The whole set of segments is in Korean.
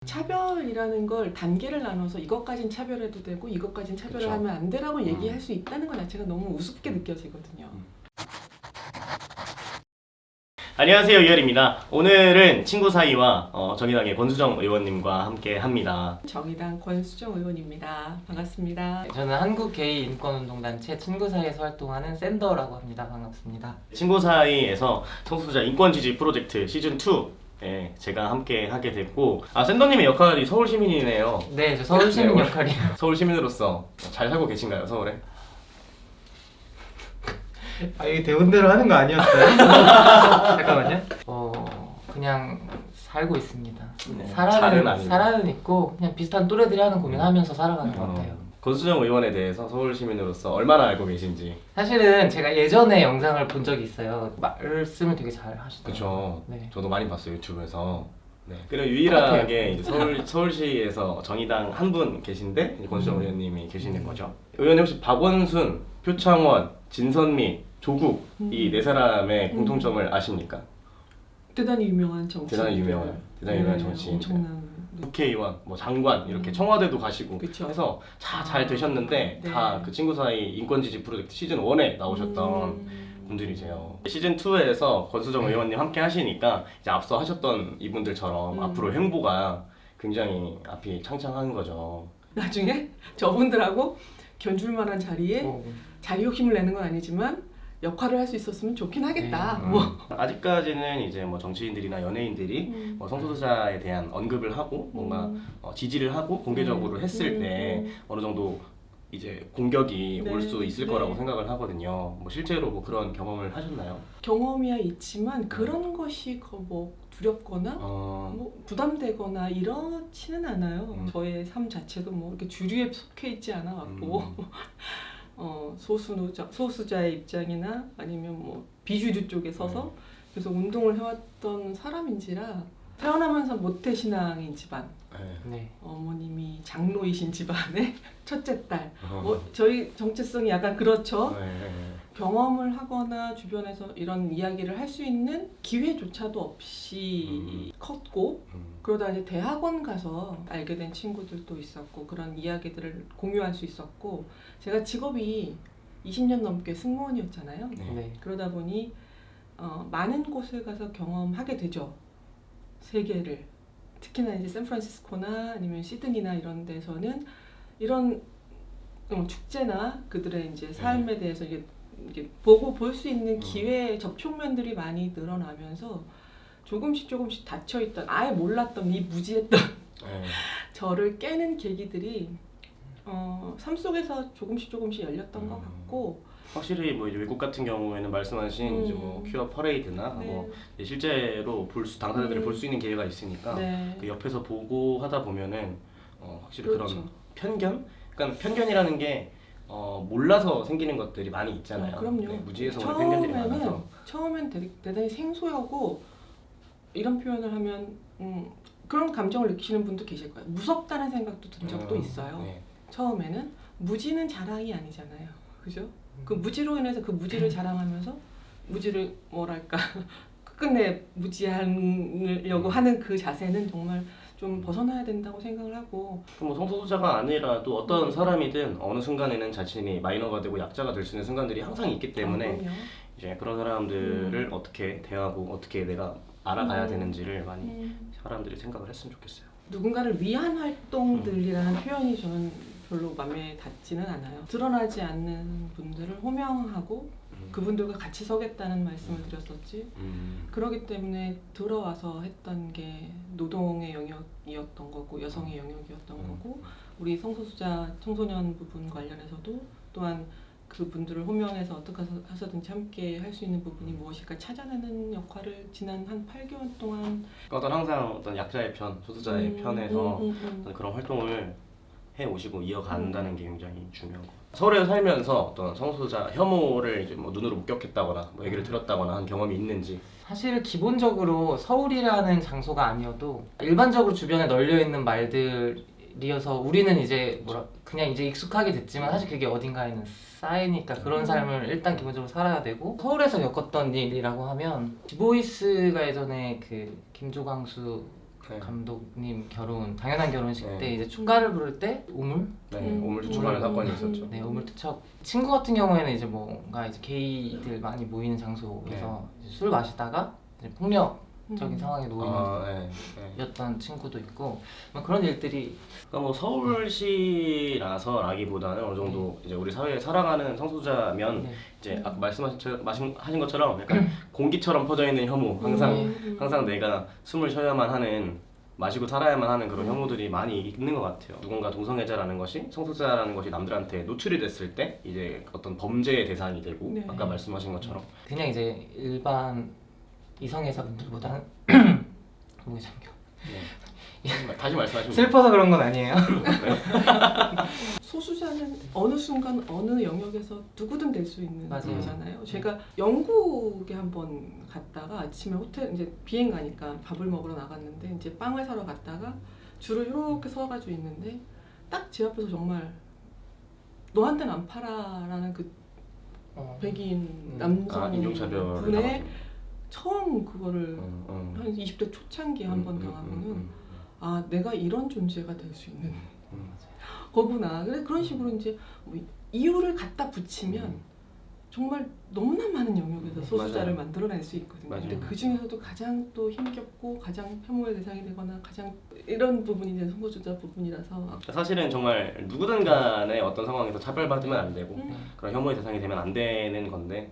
차별이라는 걸 단계를 나눠서 이것까진 차별해도 되고 이것까진 차별을 그쵸. 하면 안 되라고 얘기할 수 있다는 것 자체가 너무 우습게 느껴지거든요. 안녕하세요, 유열입니다. 오늘은 친구 사이와 정의당의 권수정 의원님과 함께 합니다. 정의당 권수정 의원입니다. 반갑습니다. 저는 한국게이인권운동단체 친구 사이에서 활동하는 샌더라고 합니다. 반갑습니다. 친구 사이에서 성소수자 인권 지지 프로젝트 시즌 2에 제가 함께 하게 됐고, 샌더님의 역할이 서울 시민이네요. 네, 저 서울 시민 네, 역할이에요. 서울 시민으로서 잘 살고 계신가요, 서울에? 이게 대본대로 하는 거 아니었어요? 잠깐만요. 그냥 살고 있습니다. 잘은 아니고. 살아는 있고 그냥 비슷한 또래들이 하는 고민하면 살아가는 것 같아요. 권수정 의원에 대해서 서울 시민으로서 얼마나 알고 계신지. 사실은 제가 예전에 영상을 본 적이 있어요. 말씀을 되게 잘 하시더라고요. 그쵸. 네. 저도 많이 봤어요, 유튜브에서. 네. 그리고 유일하게 이제 서울시에서 정의당 한 분 계신데 이제 권수정 의원님이 계시는 거죠. 의원님 혹시 박원순, 표창원, 진선미, 조국 이 네 사람의 공통점을 아십니까? 대단히 유명한 정치인. 대단히 유명한 정치인. 엄청난. 국회의원, 뭐 장관 이렇게 청와대도 가시고 그쵸. 해서 잘 되셨는데 네. 다 그 친구 사이 인권지지 프로젝트 시즌 1에 나오셨던 분들이세요. 시즌 2에서 권수정 의원님 함께 하시니까 이제 앞서 하셨던 이분들처럼 앞으로 행보가 굉장히 앞이 창창한 거죠. 나중에 저분들하고 견줄 만한 자리에 뭐, 자리 욕심을 내는 건 아니지만 역할을 할 수 있었으면 좋긴 하겠다. 뭐. 아직까지는 이제 뭐 정치인들이나 연예인들이 뭐 성소수자에 대한 언급을 하고 뭔가 지지를 하고 공개적으로 했을 때 어느 정도 이제 공격이 네, 올 수 있을 네. 거라고 생각을 하거든요. 뭐 실제로 뭐 그런 경험을 하셨나요? 경험이야 있지만 그런 것이 뭐 두렵거나 뭐 부담되거나 이렇지는 않아요. 저의 삶 자체도 뭐 이렇게 주류에 속해 있지 않아 갖고 소수자의 입장이나 아니면 뭐 비주류 쪽에 서서 계속 운동을 해왔던 사람인지라 태어나면서 모태 신앙인 집안, 네. 어머님이 장로이신 집안의 첫째 딸. 뭐 저희 정체성이 약간 그렇죠. 경험을 하거나 주변에서 이런 이야기를 할 수 있는 기회조차도 없이 컸고 그러다 이제 대학원 가서 알게 된 친구들도 있었고 그런 이야기들을 공유할 수 있었고 제가 직업이 20년 넘게 승무원이었잖아요. 네. 그러다 보니 많은 곳을 가서 경험하게 되죠. 세계를. 특히나 이제 샌프란시스코나 아니면 시드니나 이런 데서는 이런 축제나 그들의 이제 삶에 대해서 이게 보고 볼 수 있는 기회 접촉면들이 많이 늘어나면서 조금씩 닫혀있던 아예 몰랐던 미무지했던 저를 깨는 계기들이 삶 속에서 조금씩 열렸던 것 같고 확실히 뭐 이제 외국 같은 경우에는 말씀하신 이제 뭐 퀴어 퍼레이드나 네. 뭐 실제로 당사자들을 볼 수 있는 기회가 있으니까 네. 그 옆에서 보고 하다 보면은 확실히 그렇죠. 그런 편견? 그러니까 편견이라는 게 몰라서 생기는 것들이 많이 있잖아요. 그럼요. 네, 무지에서 오는 편견들이 많아서. 처음엔 대단히 생소하고 이런 표현을 하면 그런 감정을 느끼시는 분도 계실 거예요. 무섭다는 생각도 든 적도 있어요. 네. 처음에는 무지는 자랑이 아니잖아요. 그죠? 그 무지로 인해서 그 무지를 자랑하면서 무지를 뭐랄까 끝내 무지하려고 하는 그 자세는 정말 좀 벗어나야 된다고 생각을 하고 뭐 성소수자가 아니라도 어떤 사람이든 어느 순간에는 자신이 마이너가 되고 약자가 될 수 있는 순간들이 항상 있기 때문에 그럼요. 이제 그런 사람들을 어떻게 대하고 어떻게 내가 알아가야 되는지를 많이 사람들이 생각을 했으면 좋겠어요. 누군가를 위한 활동들이라는 표현이 저는 별로 마음에 닿지는 않아요. 드러나지 않는 분들을 호명하고 그분들과 같이 서겠다는 말씀을 드렸었지. 그러기 때문에 들어와서 했던 게 노동의 영역이었던 거고 여성의 영역이었던 거고 우리 성소수자 청소년 부분 관련해서도 또한 그분들을 호명해서 어떻게 해서든지 함께 할 수 있는 부분이 무엇일까 찾아내는 역할을 지난 한 8개월 동안 어떤 항상 어떤 약자의 편, 소수자의 편에서 어떤 그런 활동을 해 오시고 이어간다는 게 굉장히 중요한 것 같아요. 서울에 살면서 어떤 성소수자 혐오를 이제 뭐 눈으로 목격했다거나 뭐 얘기를 들었다거나 한 경험이 있는지. 사실 기본적으로 서울이라는 장소가 아니어도 일반적으로 주변에 널려 있는 말들이어서 우리는 이제 그냥 이제 익숙하게 됐지만 사실 그게 어딘가에는 쌓이니까 그런 삶을 일단 기본적으로 살아야 되고 서울에서 겪었던 일이라고 하면 디보이스가 예전에 그 김조광수 네. 감독님 결혼 당연한 결혼식 네. 때 이제 축가를 부를 때 우물 네, 음. 오물 추가하는 사건이 있었죠. 네 우물 투척 친구 같은 경우에는 이제 뭔가 이제 게이들 많이 모이는 장소에서 이제 술 마시다가 이제 폭력적인 상황에 놓이는 네, 네. 였던 친구도 있고 뭐 그런 일들이 그러니까 뭐 서울시라서라기보다는 어느 정도 이제 우리 사회에 살아가는 성소수자면 네. 이제 아까 말씀하신 것처럼 약간 공기처럼 퍼져 있는 혐오, 항상 내가 숨을 쉬어야만 하는, 마시고 살아야만 하는 그런 혐오들이 많이 있는 것 같아요. 누군가 동성애자라는 것이, 성소수자라는 것이 남들한테 노출이 됐을 때 이제 어떤 범죄의 대상이 되고 네. 아까 말씀하신 것처럼 그냥 이제 일반 이성애자분들보다는 목이 잠겨 다시 말씀하시면 슬퍼서 그런 건 아니에요. 소수자는 어느 순간 어느 영역에서 누구든 될 수 있는 맞아요. 거잖아요. 제가 영국에 한번 갔다가 아침에 호텔 이제 비행 가니까 밥을 먹으러 나갔는데 이제 빵을 사러 갔다가 줄을 이렇게 서가지고 있는데 딱 제 앞에서 정말 너한테는 안 팔아라는 그 백인 남성 인종차별을 분의 당하신 처음 그거를 한 20대 초창기에 한 번 당하면은 아 내가 이런 존재가 될 수 있는 거구나. 그래 그런 식으로 이제 뭐 이유를 갖다 붙이면 정말 너무나 많은 영역에서 소수자를 맞아요. 만들어낼 수 있거든요. 맞아요. 근데 그 중에서도 가장 또 힘겹고 가장 혐오의 대상이 되거나 가장 이런 부분이 이제 성소수자 부분이라서 사실은 정말 누구든 간에 어떤 상황에서 차별받으면 안 되고 그런 혐오의 대상이 되면 안 되는 건데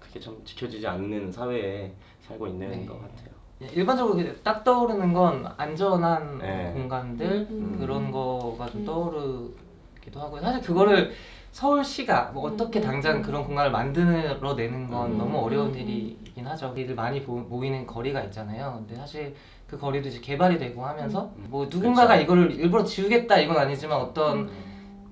그게 참 지켜지지 않는 사회에 살고 있는 네. 것 같아요. 일반적으로 딱 떠오르는 건 안전한 네. 공간들 그런 거가 좀 떠오르기도 하고 사실 그거를 서울시가 뭐 어떻게 당장 그런 공간을 만들어내는 건 너무 어려운 일이긴 하죠. 우리들 많이 모이는 거리가 있잖아요. 근데 사실 그 거리도 이제 개발이 되고 하면서 뭐 누군가가 그렇죠. 이거를 일부러 지우겠다 이건 아니지만 어떤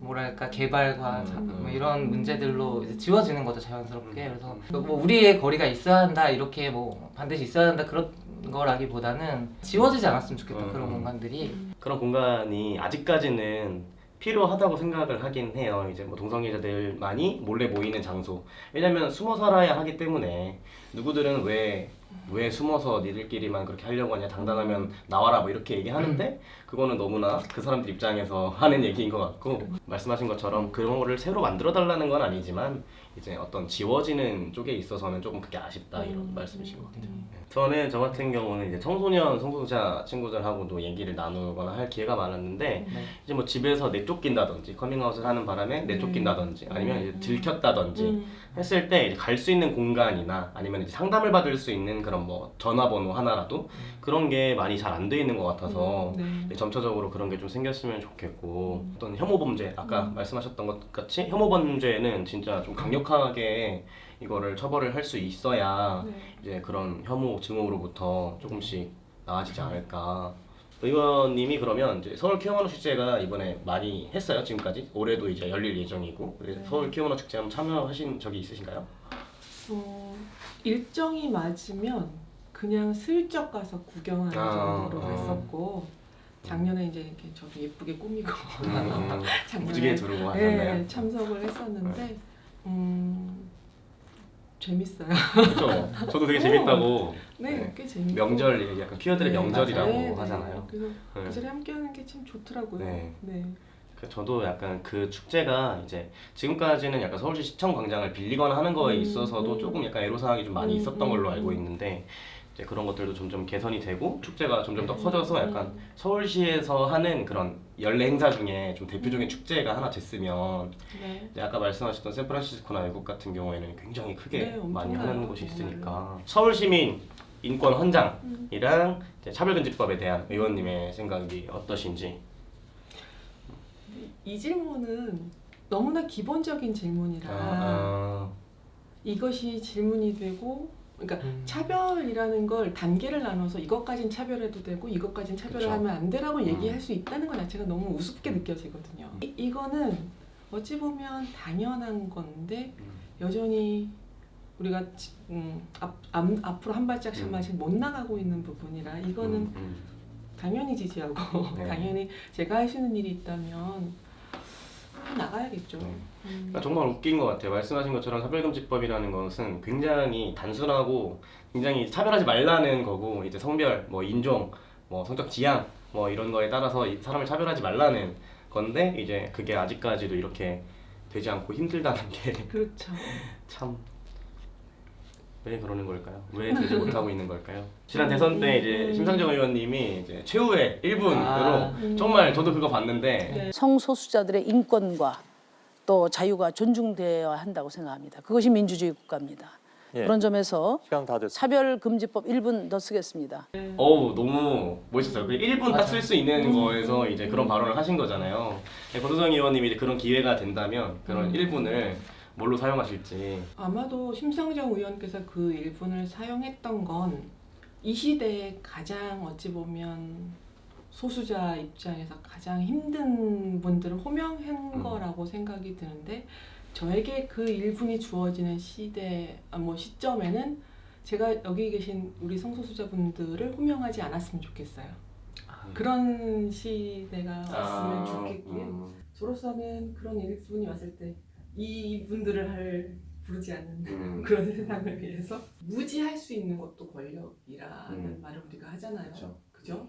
뭐랄까 개발과 뭐 이런 문제들로 이제 지워지는 거죠 자연스럽게. 그래서 뭐 우리의 거리가 있어야 한다 이렇게 뭐 반드시 있어야 한다 그런 거라기보다는 지워지지 않았으면 좋겠다 그런 공간들이. 그런 공간이 아직까지는 필요하다고 생각을 하긴 해요. 이제 뭐 동성애자들만이 몰래 모이는 장소. 왜냐면 숨어 살아야 하기 때문에 누구들은 왜 숨어서 니들끼리만 그렇게 하려고 하냐, 당당하면 나와라 뭐 이렇게 얘기하는데 그거는 너무나 그 사람들 입장에서 하는 얘기인 것 같고 말씀하신 것처럼 그런 거를 새로 만들어 달라는 건 아니지만 이제 어떤 지워지는 쪽에 있어서는 조금 그게 아쉽다 이런 말씀이신 것 같아요. 저는 저 같은 경우는 이제 청소년 성소수자 친구들하고도 얘기를 나누거나 할 기회가 많았는데 이제 뭐 집에서 내쫓긴다든지 커밍아웃을 하는 바람에 내쫓긴다든지 아니면 이제 들켰다든지 했을 때 갈 수 있는 공간이나 아니면 이제 상담을 받을 수 있는 그런 뭐 전화번호 하나라도 그런 게 많이 잘 안 돼 있는 것 같아서 이제 점차적으로 그런 게 좀 생겼으면 좋겠고 어떤 혐오 범죄 아까 말씀하셨던 것 같이 혐오 범죄는 진짜 좀 강력하게 이거를 처벌을 할 수 있어야 이제 그런 혐오 증오로부터 조금씩 나아지지 않을까. 의원님이 그러면 이제 서울 퀴어머너 축제가 이번에 많이 했어요 지금까지 올해도 이제 열릴 예정이고 서울 퀴어머너 축제 한번 참여하신 적이 있으신가요? 일정이 맞으면 그냥 슬쩍 가서 구경하는 정도로 아. 했었고 작년에 이제 이렇게 저도 예쁘게 꾸미고 무지개 두르고 하셨나요? 네, 참석을 했었는데 재밌어요. 그렇죠. 저도 되게 재밌다고. 네, 꽤 재밌고 명절 약간 퀴어들의 네, 명절이라고 맞아요. 하잖아요. 그래서 네. 그 자리에 함께하는 게 참 좋더라고요. 네. 네. 저도 약간 그 축제가 이제 지금까지는 약간 서울시 시청 광장을 빌리거나 하는 거에 있어서도 조금 약간 애로사항이 좀 많이 있었던 걸로 알고 있는데 이제 그런 것들도 점점 개선이 되고 축제가 점점 더 커져서 약간 서울시에서 하는 그런 연례 행사 중에 좀 대표적인 축제가 하나 됐으면 네. 이제 아까 말씀하셨던 샌프란시스코나 외국 같은 경우에는 굉장히 크게 네, 엄청나요, 많이 하는 곳이 정말로. 있으니까 서울시민 인권 헌장이랑 이제 차별금지법에 대한 의원님의 생각이 어떠신지. 이 질문은 너무나 기본적인 질문이라 이것이 질문이 되고 그러니까 차별이라는 걸 단계를 나눠서 이것까진 차별해도 되고 이것까진 차별을 그쵸. 하면 안 되라고 얘기할 수 있다는 것 자체가 너무 우습게 느껴지거든요. 이거는 어찌 보면 당연한 건데 여전히 우리가 앞으로 한 발짝씩 못 나가고 있는 부분이라 이거는 당연히 지지하고 네. 당연히 제가 할 수 있는 일이 있다면 해 나가야겠죠. 그러니까 정말 웃긴 것 같아요. 말씀하신 것처럼 차별금지법이라는 것은 굉장히 단순하고 굉장히 차별하지 말라는 거고 이제 성별, 뭐 인종, 뭐 성적 지향 뭐 이런 거에 따라서 사람을 차별하지 말라는 건데 이제 그게 아직까지도 이렇게 되지 않고 힘들다는 게 그렇죠. 참 왜 그러는 걸까요? 왜 되지 못하고 있는 걸까요? 지난 대선 때 이제 심상정 의원님이 이제 최후의 1분으로 정말 저도 그거 봤는데 네. 성소수자들의 인권과 또 자유가 존중되어야 한다고 생각합니다. 그것이 민주주의 국가입니다. 예. 그런 점에서 시간 다 됐습니다. 차별금지법 1분 더 쓰겠습니다. 어우 너무 멋있었어요. 그 1분 딱 쓸 수 있는 거에서 이제 그런 발언을 하신 거잖아요. 권호정 의원님이 이제 그런 기회가 된다면 그런 1분을 뭘로 사용하실지. 아마도 심상정 의원께서 그 1분을 사용했던 건 이 시대에 가장 어찌 보면 소수자 입장에서 가장 힘든 분들을 호명한 거라고 생각이 드는데 저에게 그 1분이 주어지는 시점에는 제가 여기 계신 우리 성소수자분들을 호명하지 않았으면 좋겠어요. 그런 시대가 왔으면 좋겠고요. 저로서는 그런 1분이 왔을 때 이분들을 부르지 않는 그런 세상을 위해서 무지할 수 있는 것도 권력이라는 말을 우리가 하잖아요. 그죠?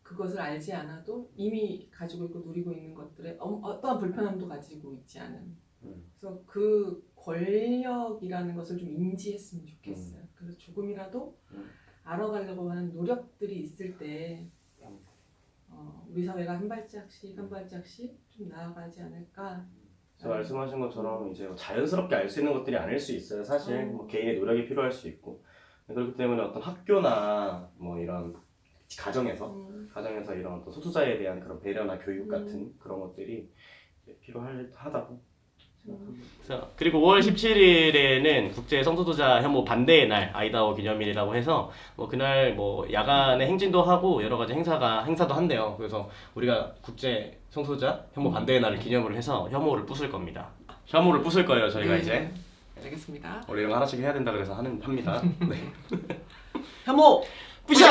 그것을 알지 않아도 이미 가지고 있고 누리고 있는 것들에 어떠한 불편함도 가지고 있지 않은. 그래서 그 권력이라는 것을 좀 인지했으면 좋겠어요. 그래서 조금이라도 알아가려고 하는 노력들이 있을 때 우리 사회가 한 발짝씩 좀 나아가지 않을까. 말씀하신 것처럼 이제 자연스럽게 알 수 있는 것들이 아닐 수 있어요. 사실 뭐 개인의 노력이 필요할 수 있고 그렇기 때문에 어떤 학교나 뭐 이런 가정에서 이런 어떤 소수자에 대한 그런 배려나 교육 같은 그런 것들이 필요하다고 생각합니다. 자, 그리고 5월 17일에는 국제 성소수자 혐오 반대의 날 아이다호 기념일이라고 해서 뭐 그날 뭐 야간에 행진도 하고 여러 가지 행사도 한대요. 그래서 우리가 국제 성소수자 혐오 반대의 날을 기념을 해서 혐오를 부술 겁니다. 혐오를 부술 거예요, 저희가 네. 이제. 알겠습니다. 원래 이런 거 하나씩 해야 된다 그래서 합니다. 네. 혐오 부셔!